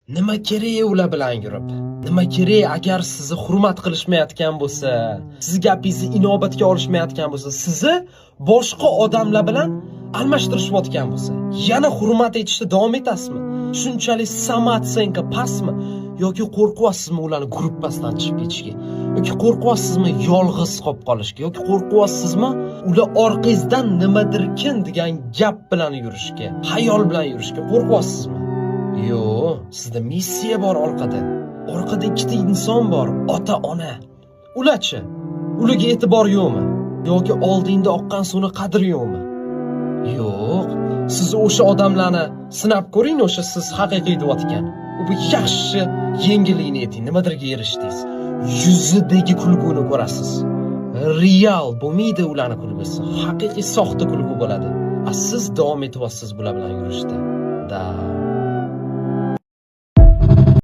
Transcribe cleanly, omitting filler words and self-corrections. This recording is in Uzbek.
Nima kerak ular bilan yurib? Nima kerak agar sizni hurmat qilishmayotgan bo'lsa, siz gapingizni inobatga olishmayotgan bo'lsa, sizni boshqa odamlar bilan almashtirishayotgan bo'lsa, yana hurmat etishda davom etasizmi? Shunchalik samootsenka pastmi yoki qo'rqyapsizmi ularning gruppasidan chiqib ketishga? Yoki qo'rqyapsizmi yolg'iz qolib qolishga? Yoki qo'rqyapsizmi ular orqangizdan nimadirkin degan gap bilan yurishga, xayol bilan yurishga qo'rqyapsizmi? Yo'q, sizda missiya bor orqada. Orqada ikkita inson bor, ota-ona. Ularchi? Ularga e'tibor yo'qmi? Yoki oldingda oqqan suvni qadri yo'qmi? Yo'q. Siz o'sha odamlarni sinab ko'ring, o'sha siz haqiqiy deyotgan. U yaxshi yengillikni eting, nimadirga erishdingiz. Yuzidagi kulguni ko'rasiz. Real bo'lmaydi ularning kulgusi. Haqiqiy soxta kulgu bo'ladi. Siz davom etyapsiz bular bilan yurishda. Da